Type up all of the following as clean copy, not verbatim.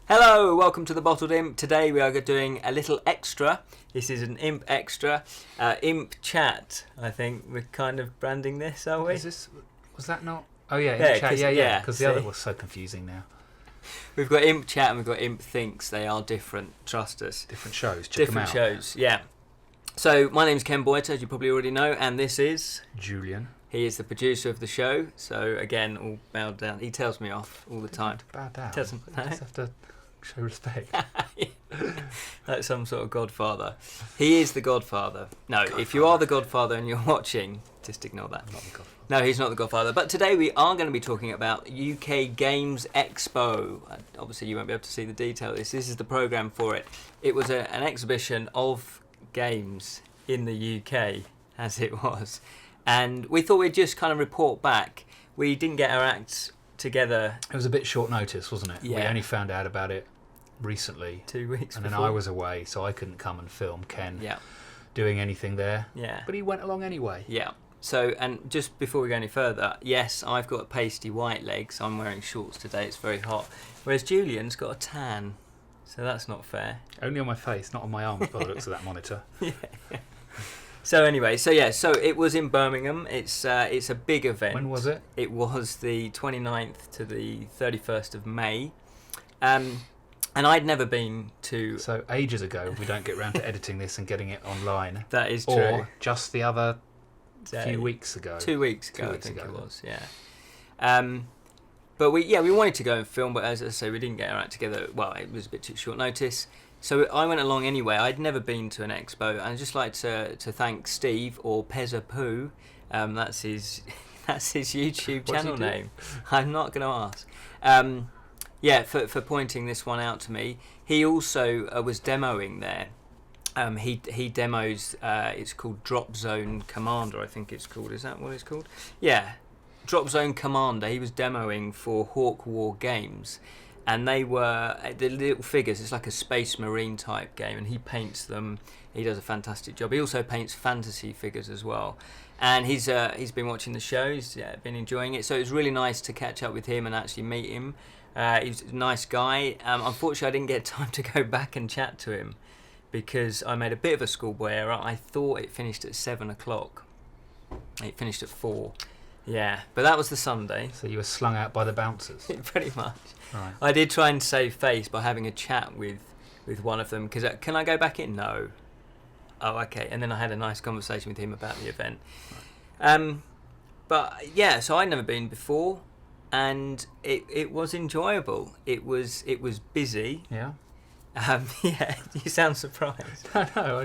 Hello, welcome to the Bottled Imp. Today we are doing a little extra. This is an Imp extra, Imp chat. I think we're kind of branding this, are we? Was that not? Oh yeah, Imp chat. Yeah. Because the other was so confusing now. We've got Imp chat and we've got Imp thinks. They are different. Trust us. Different shows. Check them out. Different shows. Yeah. So my name's Ken Boyter, as you probably already know, and this is Julian. He is the producer of the show. So again, all bowed down. He tells me off all the time. Bow down. Doesn't. You just have to show respect. Like some sort of godfather. He is the godfather. No, if you are the godfather and you're watching, just ignore that. I'm not the godfather. No, he's not the godfather. But today we are going to be talking about UK Games Expo. Obviously, you won't be able to see the detail of this. This is the programme for it. It was an exhibition of games in the UK, as it was. And we thought we'd just kind of report back. We didn't get our acts together. It was a bit short notice, wasn't it? Yeah. We only found out about it recently. 2 weeks and before. then I was away, so I couldn't come and film Ken Yeah. doing anything there. Yeah. But he went along anyway. Yeah. So, and just before we go any further, yes, I've got pasty white legs. I'm wearing shorts today. It's very hot. Whereas Julian's got a tan. So that's not fair. Only on my face, not on my arms by the looks of that monitor. Yeah. So anyway, so it was in Birmingham. It's a big event. When was it? It was the 29th to the 31st of May. And I'd never been to... So ages ago, we don't get round to editing this and getting it online. That is true. Or just the other Day. few weeks ago. 2 weeks ago, 2 weeks I think ago. it was, yeah. But we wanted to go and film, but as I say, we didn't get our act together. Well, it was a bit too short notice. So I went along anyway. I'd never been to an expo, and I'd just like to thank Steve, or Pezza Poo. That's his YouTube channel name. I'm not going to ask. For pointing this one out to me. He also was demoing there. He demos. It's called Drop Zone Commander, I think it's called. Is that what it's called? Yeah, Drop Zone Commander. He was demoing for Hawk War Games. And they were the little figures. It's like a Space Marine type game, and he paints them. He does a fantastic job. He also paints fantasy figures as well. And he's been watching the show. He's been enjoying it. So it was really nice to catch up with him and actually meet him. He's a nice guy. Unfortunately, I didn't get time to go back and chat to him because I made a bit of a schoolboy error. I thought it finished at 7 o'clock. It finished at 4. Yeah, but that was the Sunday. So you were slung out by the bouncers. Pretty much. Right. I did try and save face by having a chat with one of them, because can I go back in? No. Oh, okay. And then I had a nice conversation with him about the event. Right. But yeah, so I'd never been before, and it was enjoyable. It was busy. Yeah. Yeah. You sound surprised. No,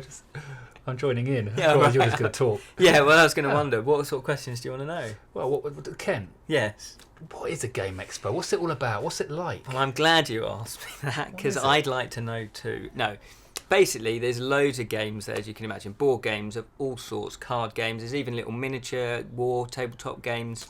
I'm joining in. Yeah, Otherwise right. You're just going to talk. Yeah. Well, I was going to wonder what sort of questions do you want to know? Well, Ken, Yes. what is a game expo? What's it all about? What's it like? Well, I'm glad you asked me that, because What is it? I'd like to know too. No, basically, there's loads of games there, as you can imagine. Board games of all sorts, card games. There's even little miniature war tabletop games.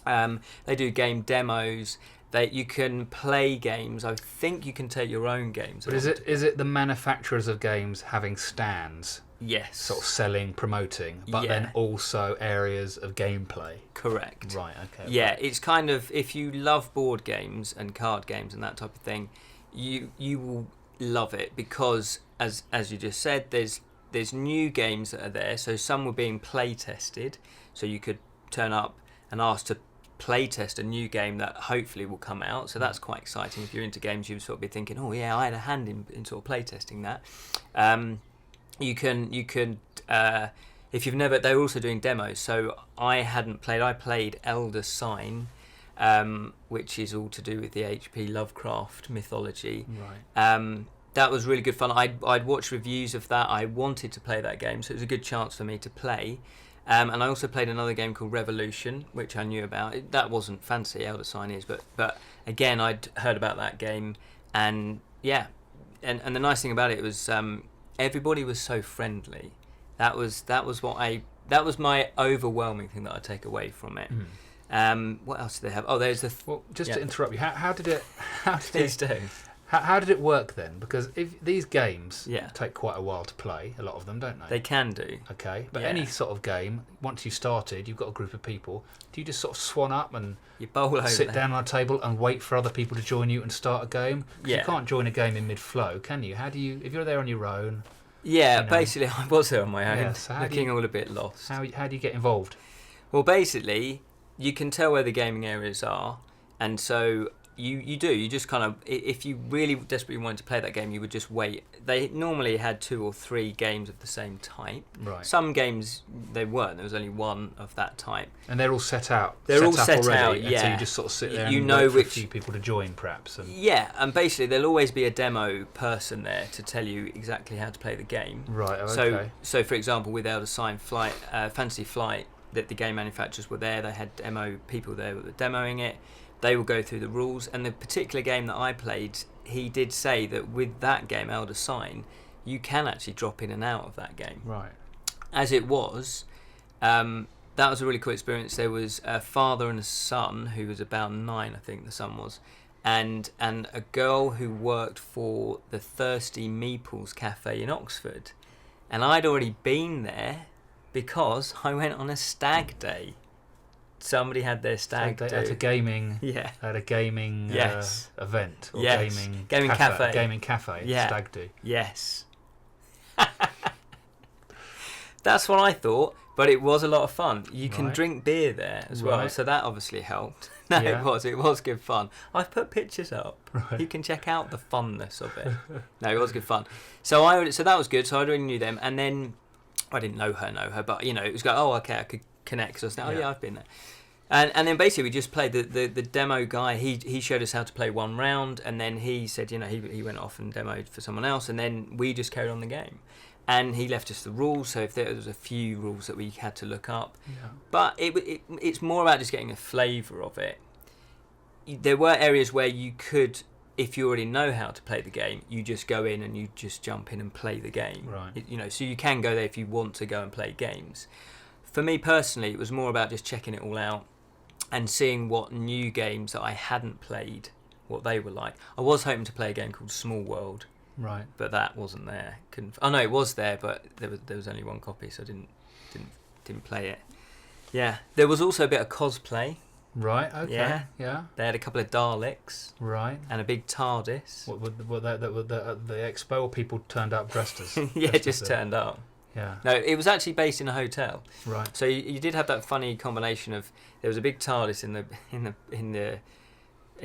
They do game demos. You can play games. I think you can take your own games. But is it the manufacturers of games having stands, Yes. sort of selling, promoting, but Yeah. then also areas of gameplay? Correct. Right. Okay. Yeah, it's kind of, if you love board games and card games and that type of thing, you will love it, because as you just said, there's new games that are there. So some were being play tested, so you could turn up and ask to play test a new game that hopefully will come out. So that's quite exciting. If you're into games, you'd sort of be thinking, oh yeah, I had a hand in sort of play testing that. You can if you've never, they're also doing demos. So I played Elder Sign, which is all to do with the H.P. Lovecraft mythology. Right. That was really good fun. I'd watched reviews of that. I wanted to play that game, so it was a good chance for me to play. And I also played another game called Revolution, which I knew about. That wasn't fancy, Elder Sign is, but again, I'd heard about that game, and yeah, and the nice thing about it was everybody was so friendly. That was my overwhelming thing that I take away from it. Mm. What else do they have? Oh, there's the. Well, just yeah. to interrupt you, how did it? Please do. How did it work then? Because if these games Yeah. take quite a while to play, a lot of them, don't they? They can do. Okay, but Yeah. any sort of game, once you started, you've got a group of people. Do you just sort of swan up and You bowl over sit there. down on a table and wait for other people to join you and start a game? 'Cause Yeah. you can't join a game in mid-flow, can you? How do you, if you're there on your own? Yeah, you know? basically, I was there on my own, Yeah, so how do looking you- all a bit lost. How do you get involved? Well, basically, you can tell where the gaming areas are, and so you just kind of, if you really desperately wanted to play that game, you would just wait. They normally had 2 or 3 games of the same type. Right. Some games they weren't. There was only one of that type. And they're all set out. They're all up set already, out, and so yeah. you just sort of sit there You and know wait for a which- few people to join, perhaps. And Yeah, and basically there'll always be a demo person there to tell you exactly how to play the game. right. Okay. So for example, with Elder Sign Flight, Fantasy Flight, that the game manufacturers were there. They had demo people there that were demoing it. They will go through the rules. And the particular game that I played, he did say that with that game, Elder Sign, you can actually drop in and out of that game. Right. As it was, that was a really cool experience. There was a father and a son who was about 9, I think the son was, and a girl who worked for the Thirsty Meeples Cafe in Oxford. And I'd already been there because I went on a stag day. Somebody had their stag do. At a gaming. Yeah. At a gaming Yes. event or Yes. Gaming cafe. Gaming cafe. Yeah. Stag do. Yes. That's what I thought, but it was a lot of fun. You can Right. drink beer there as well, Right. so that obviously helped. No, Yeah. it was good fun. I've put pictures up. Right. You can check out the funness of it. No, it was good fun. So that was good. So I already knew them, and then I didn't know her, but it was okay, I could connect. So I was like, Yeah. I've been there. And then basically we just played the demo guy. He showed us how to play one round, and then he said, he went off and demoed for someone else, and then we just carried on the game. And he left us the rules, so if there was a few rules that we had to look up. Yeah. But it's more about just getting a flavour of it. There were areas where you could, if you already know how to play the game, you just go in and you just jump in and play the game. Right. So you can go there if you want to go and play games. For me personally, it was more about just checking it all out and seeing what new games that I hadn't played, what they were like. I was hoping to play a game called Small World, Right. but that wasn't there. No, it was there, but there was only one copy, so I didn't play it. Yeah, there was also a bit of cosplay. Right. Okay. Yeah. Yeah. They had a couple of Daleks Right. and a big TARDIS. What the expo, or people turned up dressed as? Yeah, dressed just as turned up. Yeah. No, it was actually based in a hotel. Right. So you did have that funny combination of, there was a big TARDIS in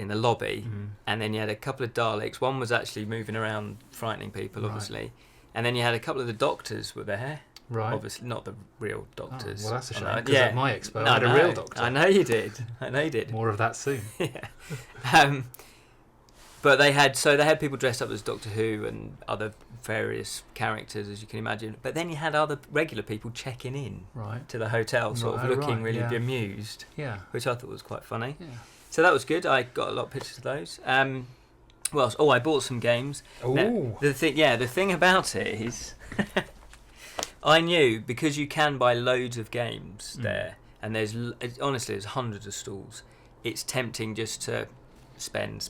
the lobby, Mhm. and then you had a couple of Daleks. One was actually moving around, frightening people, Right. obviously. And then you had a couple of the doctors were there. Right. Obviously, not the real doctors. Oh, well, that's a shame. I know. Because at my expo, No, I had a no, real doctor. I know you did. More of that soon. Yeah. But they had people dressed up as Doctor Who and other various characters, as you can imagine. But then you had other regular people checking in Right. to the hotel, sort of Right, looking right, really yeah. bemused, Yeah. which I thought was quite funny. Yeah. So that was good. I got a lot of pictures of those. What else? Oh, I bought some games. Now, Ooh. the thing about it is, I knew, because you can buy loads of games there, and honestly there's hundreds of stalls. It's tempting just to spend.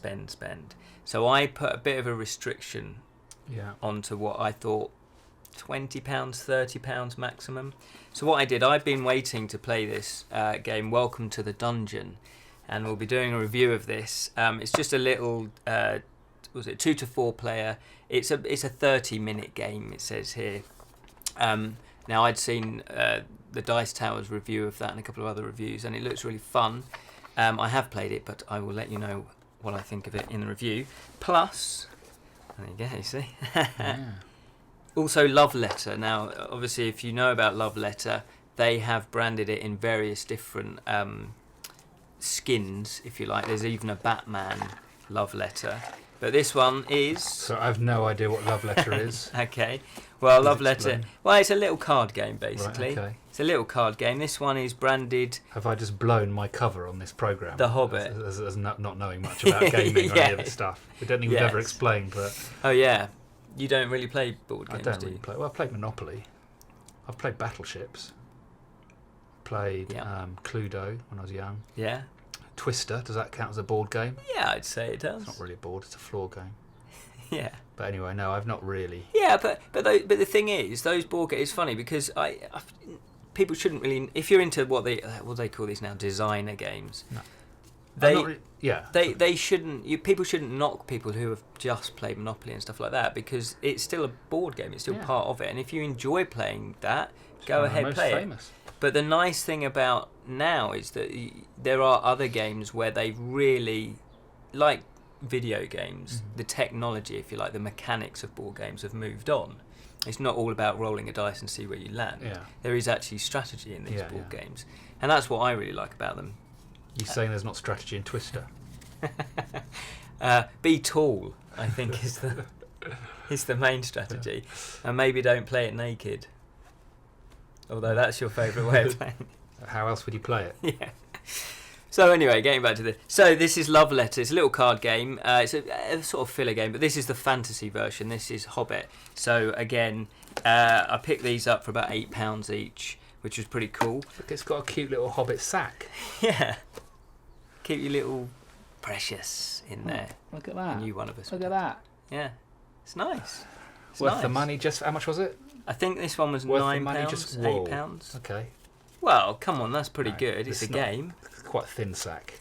So I put a bit of a restriction Yeah. onto what I thought £20, £30 maximum. So what I did, I've been waiting to play this game, Welcome to the Dungeon, and we'll be doing a review of this. It's just a little, 2 to 4 player. It's a 30-minute game, it says here. Now I'd seen the Dice Towers review of that and a couple of other reviews, and it looks really fun. I have played it, but I will let you know what I think of it in the review. Plus, there you go, you see. Yeah. Also, Love Letter. Now, obviously, if you know about Love Letter, they have branded it in various different skins, if you like. There's even a Batman Love Letter. But this one is... So I have no idea what Love Letter is. Okay. Well, Please Love Letter... explain. Well, it's a little card game, basically. Right, okay. It's a little card game. This one is branded... Have I just blown my cover on this programme? The Hobbit. As not knowing much about gaming or any of Yeah. this stuff. We don't think we've ever Yes. explained, but Oh, yeah. You don't really play board games, I don't do really you? play. Well, I've played Monopoly. I've played Battleships. Played Yeah. Cluedo when I was young. Yeah? Twister, does that count as a board game? Yeah, I'd say it does. It's not really a board, it's a floor game. Yeah. But anyway, no, I've not really. Yeah, but the thing is, those board games. It's funny because people shouldn't really. If you're into what they call these now, designer games. No. They shouldn't. People shouldn't knock people who have just played Monopoly and stuff like that, because it's still a board game. It's still part of it, and if you enjoy playing that, go ahead, play it. But the nice thing about now is that there are other games where they really, like video games, the technology, if you like, the mechanics of board games have moved on. It's not all about rolling a dice and see where you land. Yeah. There is actually strategy in these board games, and that's what I really like about them. You're saying there's not strategy in Twister? Be tall, I think, is the main strategy, and maybe don't play it naked. Although that's your favourite way of playing. How else would you play it? Yeah. So anyway, getting back to this. So this is Love Letter. It's a little card game. It's a sort of filler game, but this is the fantasy version. This is Hobbit. So again, I picked these up for about £8 each, which was pretty cool. Look, it's got a cute little Hobbit sack. Yeah. Keep your little Precious in there. Look at that. A new one of us. Look at that. Yeah. It's nice. It's worth nice. the money. Just how much was it? I think this one was worth £9, the money, just £8. Okay. Well, come on, that's pretty good. It's a game. It's quite a thin sack.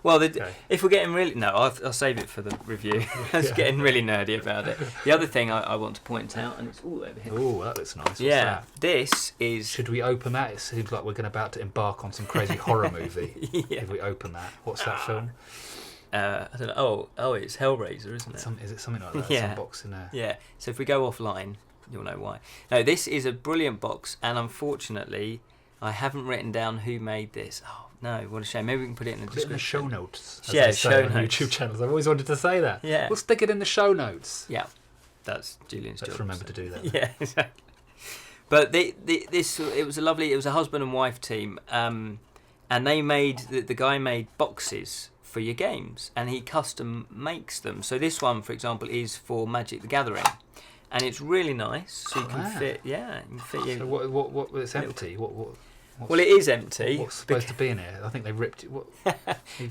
Well, if we're getting really... No, I'll save it for the review. I was getting really nerdy about it. The other thing I want to point out, and it's all over here. Oh, that looks nice. What's that? That? This is... Should we open that? It seems like we're about to embark on some crazy horror movie. If we open that. What's that film? I don't know. Oh, it's Hellraiser, isn't it? Is it something like that? Yeah. Some box in there. Yeah. So if we go offline, you'll know why. No, this is a brilliant box, and unfortunately, I haven't written down who made this. Oh, no, what a shame. Maybe we can put it in the description. In the show notes. Yeah, show notes. YouTube channels. I've always wanted to say that. Yeah. We'll stick it in the show notes. Yeah. That's Julian's job. Let's remember to do that. Yeah, exactly. But it was a husband and wife team, and they made the guy made boxes for your games, and he custom makes them. So this one, for example, is for Magic the Gathering, and it's really nice. So you can fit. Yeah, you can fit. So what? It's empty. Well, it is empty. What's supposed to be in here? I think they ripped it.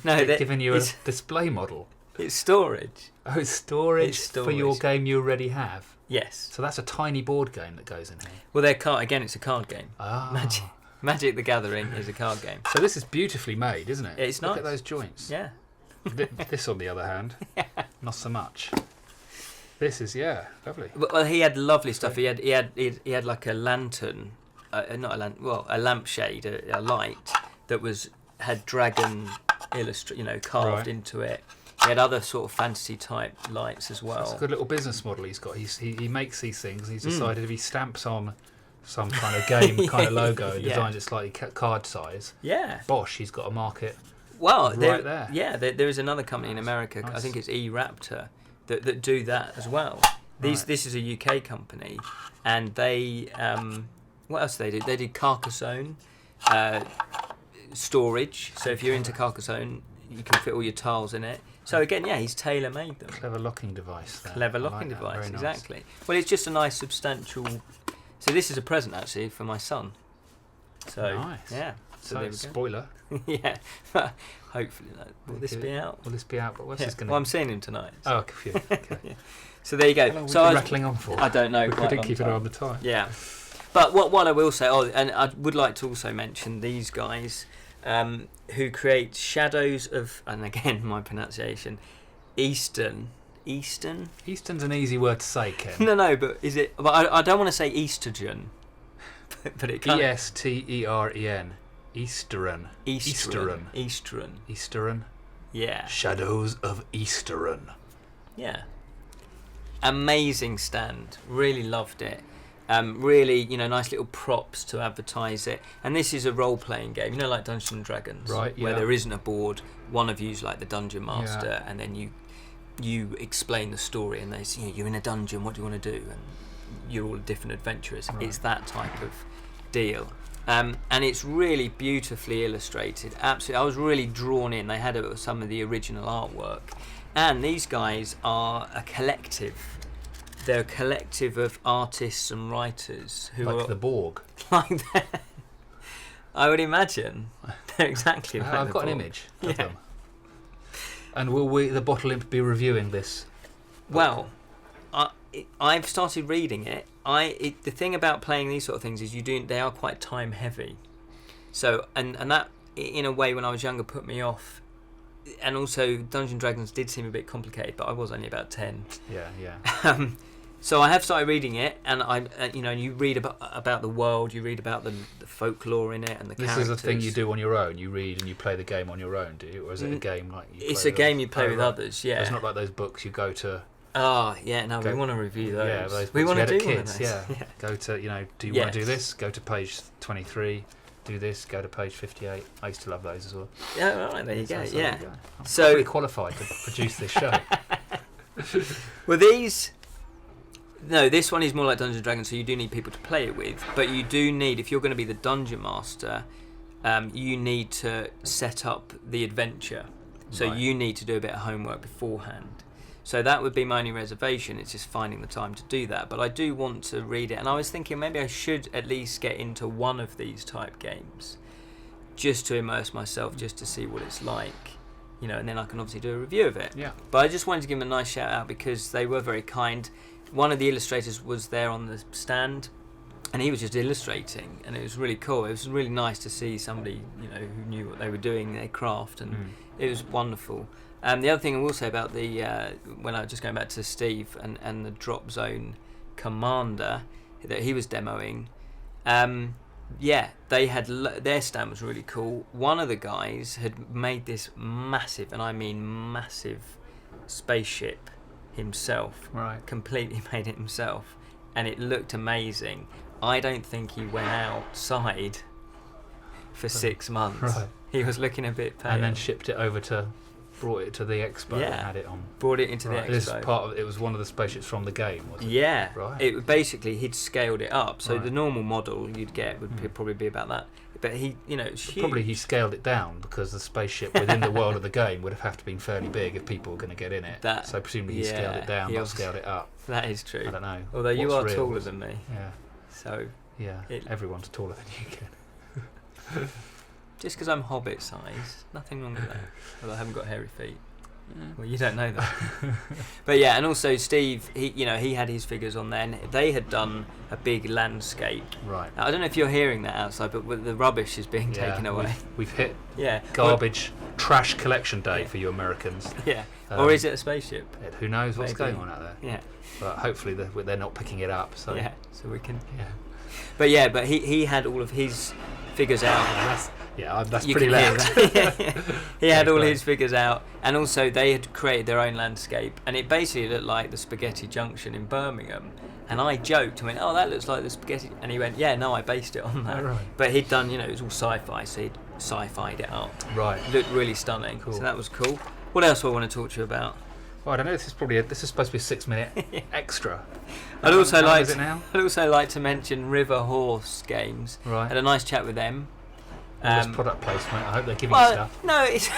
No, they've given you a display model. It's storage. Oh, it's storage for your game you already have. Yes. So that's a tiny board game that goes in here. Well, again, it's a card game. Ah. Magic the Gathering is a card game. So this is beautifully made, isn't it? It's nice. Look at those joints. Yeah. This, on the other hand, not so much. This is lovely. Well, he had lovely stuff. He had like a lantern, not a lantern. Well, a lampshade, a light that had dragon carved into it. He had other sort of fantasy type lights as well. It's a good little business model he's got. He makes these things. He's decided if he stamps on some kind of game kind of logo and designs it slightly card size. Yeah. Bosh, he's got a market. Well, right there. Yeah, there is another company in America. Nice. I think it's E-Raptor that do that as well. This is a UK company, and they what else do? They did Carcassonne storage. So if you're into Carcassonne, you can fit all your tiles in it. So again, he's tailor-made them. Clever locking device. There. Clever locking device, exactly. Nice. Well, it's just a nice substantial. So this is a present actually for my son. So nice. Yeah. So spoiler. Yeah. Hopefully, will this be out? Will this be out? But what's this going to? Well, I'm seeing him tonight. So. Oh, confused. Okay. So there you go. How long so rattling on for? I don't know. We couldn't keep it on the time. Yeah. But what I will say, and I would like to also mention these guys who create Shadows of, and again my pronunciation, Eastern. Eastern's an easy word to say, Ken. No, but is it? But I don't want to say Eastergen. But it kind Esteren. Eastern. Yeah. Shadows of Eastern. Yeah. Amazing stand. Really loved it. Really, nice little props to advertise it. And this is a role-playing game, like Dungeons and Dragons, right? Where there isn't a board. One of you's like the dungeon master, and then you explain the story, and they say, you're in a dungeon. What do you want to do? And you're all different adventurers. Right. It's that type of deal. And it's really beautifully illustrated. Absolutely, I was really drawn in. They had some of the original artwork, and these guys are a collective. They're a collective of artists and writers who like are the Borg. Like that. I would imagine they're exactly like I've the got Borg. an image of them. And will the Bottled Imp be reviewing this Well, I've started reading it. The thing about playing these sort of things is they are quite time heavy. So and that in a way when I was younger put me off. And also Dungeons and Dragons did seem a bit complicated, but I was only about 10. Yeah. So I have started reading it, and you read about the world, you read about the folklore in it, and the characters. This is a thing you do on your own. You read and you play the game on your own, do you? Or is it a game like you play? It's a game you play with others. Yeah. It's not like those books you go to. Oh yeah, no, we want to review those. Yeah, those we want to do kids. One of those. Yeah. Go to do you want to do this? Go to page 23. Do this. Go to page 58. I used to love those as well. Yeah, right, there you go. Yeah. I'm pretty qualified to produce this show. Well, this one is more like Dungeons and Dragons, so you do need people to play it with. But you do need, if you're going to be the dungeon master, you need to set up the adventure. So you need to do a bit of homework beforehand. So that would be my only reservation. It's just finding the time to do that. But I do want to read it, and I was thinking maybe I should at least get into one of these type games, just to immerse myself, just to see what it's like, and then I can obviously do a review of it. Yeah. But I just wanted to give them a nice shout out because they were very kind. One of the illustrators was there on the stand, and he was just illustrating, and it was really cool. It was really nice to see somebody, who knew what they were doing, their craft, and it was wonderful. The other thing I will say about when I was just going back to Steve and the Drop Zone Commander that he was demoing, they had their stand was really cool. One of the guys had made this massive, and I mean massive, spaceship himself. Right. Completely made it himself, and it looked amazing. I don't think he went outside for 6 months. Right. He was looking a bit pale. And then brought it to the expo and had it on. Brought it into the expo. It was one of the spaceships from the game, was it? Yeah. Right. It basically he'd scaled it up. So the normal model you'd get would probably be about that. But it's huge. Probably he scaled it down because the spaceship within the world of the game would have to been fairly big if people were going to get in it. So presumably he scaled it down, not scaled it up. That is true. I don't know. Although you are taller than me. Yeah. So. Yeah. Everyone's taller than you, Ken. Just because I'm hobbit size, nothing wrong with that. Although I haven't got hairy feet. Well, you don't know that. But yeah, and also Steve, he had his figures on there, and they had done a big landscape. Right. Now, I don't know if you're hearing that outside, but the rubbish is being taken away. We've hit garbage trash collection day for you Americans. Yeah. Or is it a spaceship? Who knows what's going on out there? Yeah. But hopefully they're not picking it up. So so we can. Yeah. But he had all of his figures out. That's pretty loud. He had all his figures out, and also they had created their own landscape, and it basically looked like the Spaghetti Junction in Birmingham. And I joked and went, "Oh, that looks like the Spaghetti," and he went, "Yeah, no, I based it on that." Oh, right. But he'd done, it was all sci-fi, so he'd sci-fi'd it up. Right. It looked really stunning. Cool. So that was cool. What else do I want to talk to you about? Well, I don't know. This is supposed to be a 6-minute extra. I'd also like to mention River Horse Games. Right. Had a nice chat with them. Product placement. I hope they're giving you stuff. No, it's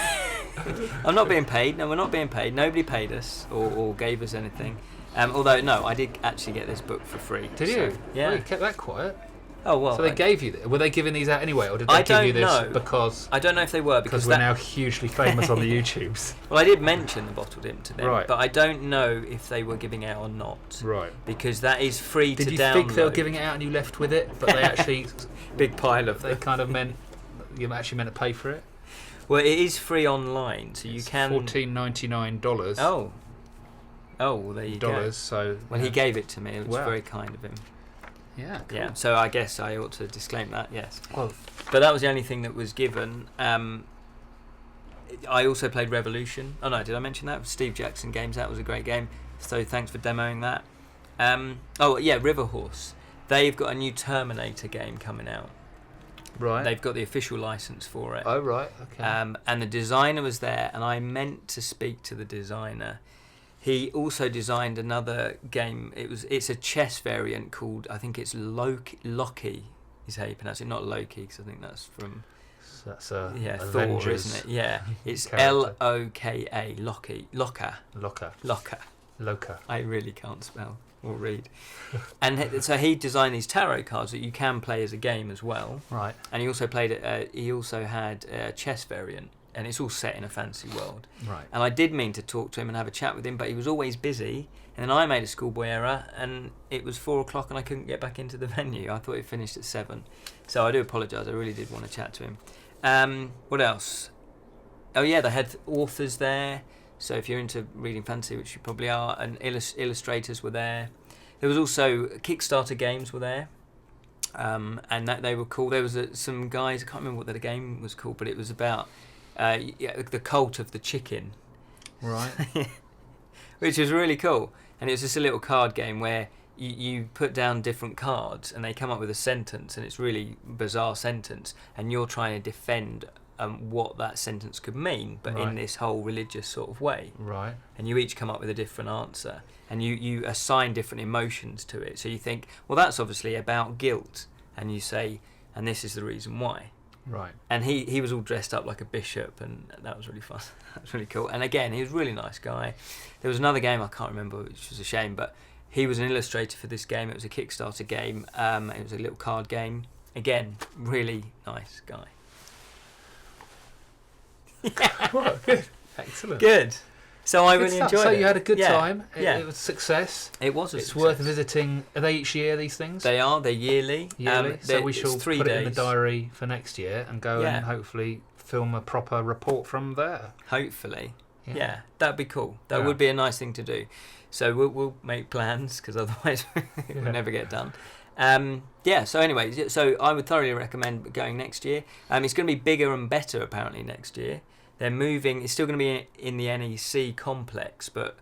I'm not being paid. No, we're not being paid. Nobody paid us or gave us anything. Although, no, I did actually get this book for free. Did you? Yeah. Well, you kept that quiet. Oh, well. So they gave you... Were they giving these out anyway, or did they give you this because... I don't know if they were, because we're now hugely famous on the YouTubes. Well, I did mention the Bottled Imp to them, right. But I don't know if they were giving out or not. Right. Because that is free to download. Did you think they were giving it out and you left with it, but they actually... Big pile of them. They kind of meant... You actually meant to pay for it? Well, it is free online, so you can... $14.99. Oh, well, there you go. So... Well, he gave it to me. It was very kind of him. Yeah, cool. Yeah. So I guess I ought to disclaim that. Yes. Well, but that was the only thing that was given. I also played Revolution. Oh no, did I mention that? Steve Jackson Games. That was a great game. So thanks for demoing that. River Horse. They've got a new Terminator game coming out. Right. They've got the official license for it. Oh right. Okay. And the designer was there, and I meant to speak to the designer. He also designed another game. It's a chess variant called, I think it's Loki is how you pronounce it, not Loki, because I think that's from Thor, isn't it? Yeah, it's Loka, Loka. I really can't spell or read. And so he designed these tarot cards that you can play as a game as well. Right. And he also played it. He also had a chess variant. and it's all set in a fancy world. Right. And I did mean to talk to him and have a chat with him, but he was always busy. And then I made a schoolboy error, and it was 4 o'clock, and I couldn't get back into the venue. I thought it finished at 7, so I do apologise. I really did want to chat to him. What else? Oh yeah, they had authors there. So if you're into reading fantasy, which you probably are, and illustrators were there. There was also Kickstarter games were there, and that they were cool. There was some guys, I can't remember what the game was called, but it was about the cult of the chicken. Right. Which was really cool. And it was just a little card game where you put down different cards and they come up with a sentence, and it's really bizarre sentence, and you're trying to defend what that sentence could mean, but in this whole religious sort of way. Right. And you each come up with a different answer, and you assign different emotions to it. So you think, well, that's obviously about guilt, and you say, and this is the reason why. Right. And he was all dressed up like a bishop, and that was really fun. That was really cool. And again, he was a really nice guy. There was another game I can't remember, which was a shame, but he was an illustrator for this game. It was a Kickstarter game. It was a little card game. Again, really nice guy. Well, good. Excellent. Good. So I really enjoyed it. So you had a good time. Yeah. It was a success. It was a It's success. worth visiting. Are they each year, these things? They are. They're yearly. So we shall put it in the days. diary for next year and go and hopefully film a proper report from there. Hopefully. Yeah, that'd be cool. That Yeah. would be a nice thing to do. So we'll make plans, because otherwise it will never get done. So anyway, so I would thoroughly recommend going next year. It's going to be bigger and better apparently next year. They're moving. It's still going to be in the NEC complex, but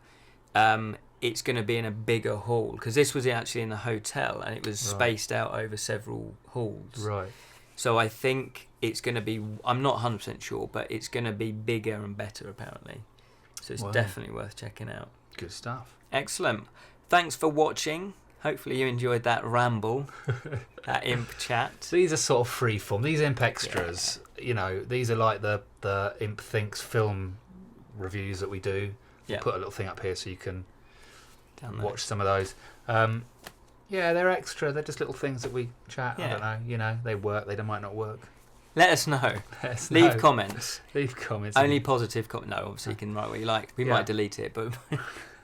it's going to be in a bigger hall, because this was actually in the hotel and it was spaced out over several halls. Right. So I think it's going to be, I'm not 100% sure, but it's going to be bigger and better apparently. So it's definitely worth checking out. Good stuff. Excellent. Thanks for watching. Hopefully you enjoyed that ramble, that Imp chat. These are sort of freeform. These Imp extras, you know, these are like the Imp Thinks film reviews that we do. We'll put a little thing up here so you can watch some of those. Yeah, they're extra. They're just little things that we chat. I don't know. You know, they work. They might not work. Let us know. Leave comments. Leave comments. Only positive comments. No, obviously you can write what you like. We might delete it, but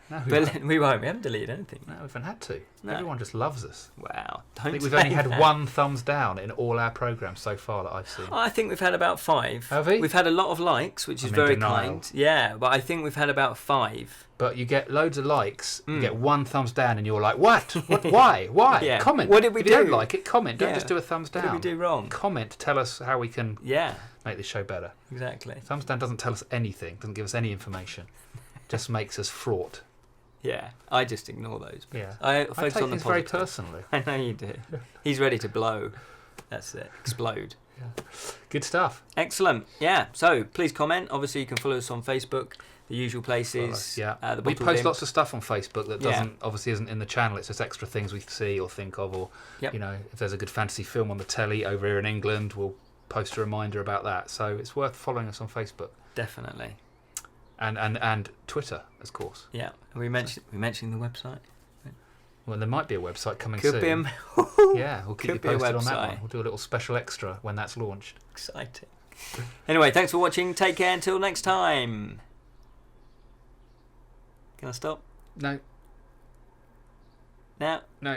no, we won't. We haven't deleted anything. No, we haven't had to. No. Everyone just loves us. Wow. I think we've only had 1 thumbs down in all our programmes so far that I've seen. I think we've had about 5. Have we? We've had a lot of likes, which is very kind. Yeah, but I think we've had about 5. But you get loads of likes, you get 1 thumbs down, and you're like, what? Why? Why? Yeah. Comment. What did we do? If you don't like it, comment. Don't just do a thumbs down. What did we do wrong? Comment. Tell us how we can make this show better. Exactly. Thumbs down doesn't tell us anything, doesn't give us any information. Just makes us fraught. Yeah, I just ignore those. Yeah. I take on the things very personally. I know you do. He's ready to blow. That's it. Explode. Yeah. Good stuff. Excellent. Yeah. So please comment. Obviously, you can follow us on Facebook, the usual places. Yeah. We post lots of stuff on Facebook that obviously isn't in the channel. It's just extra things we see or think of, or you know, if there's a good fantasy film on the telly over here in England, we'll post a reminder about that. So it's worth following us on Facebook. Definitely. And Twitter, of course. Yeah. We mentioned the website. Well, there might be a website coming soon. Yeah, we'll keep you posted on that one. We'll do a little special extra when that's launched. Exciting. Anyway, thanks for watching. Take care until next time. Can I stop? No. Now? No.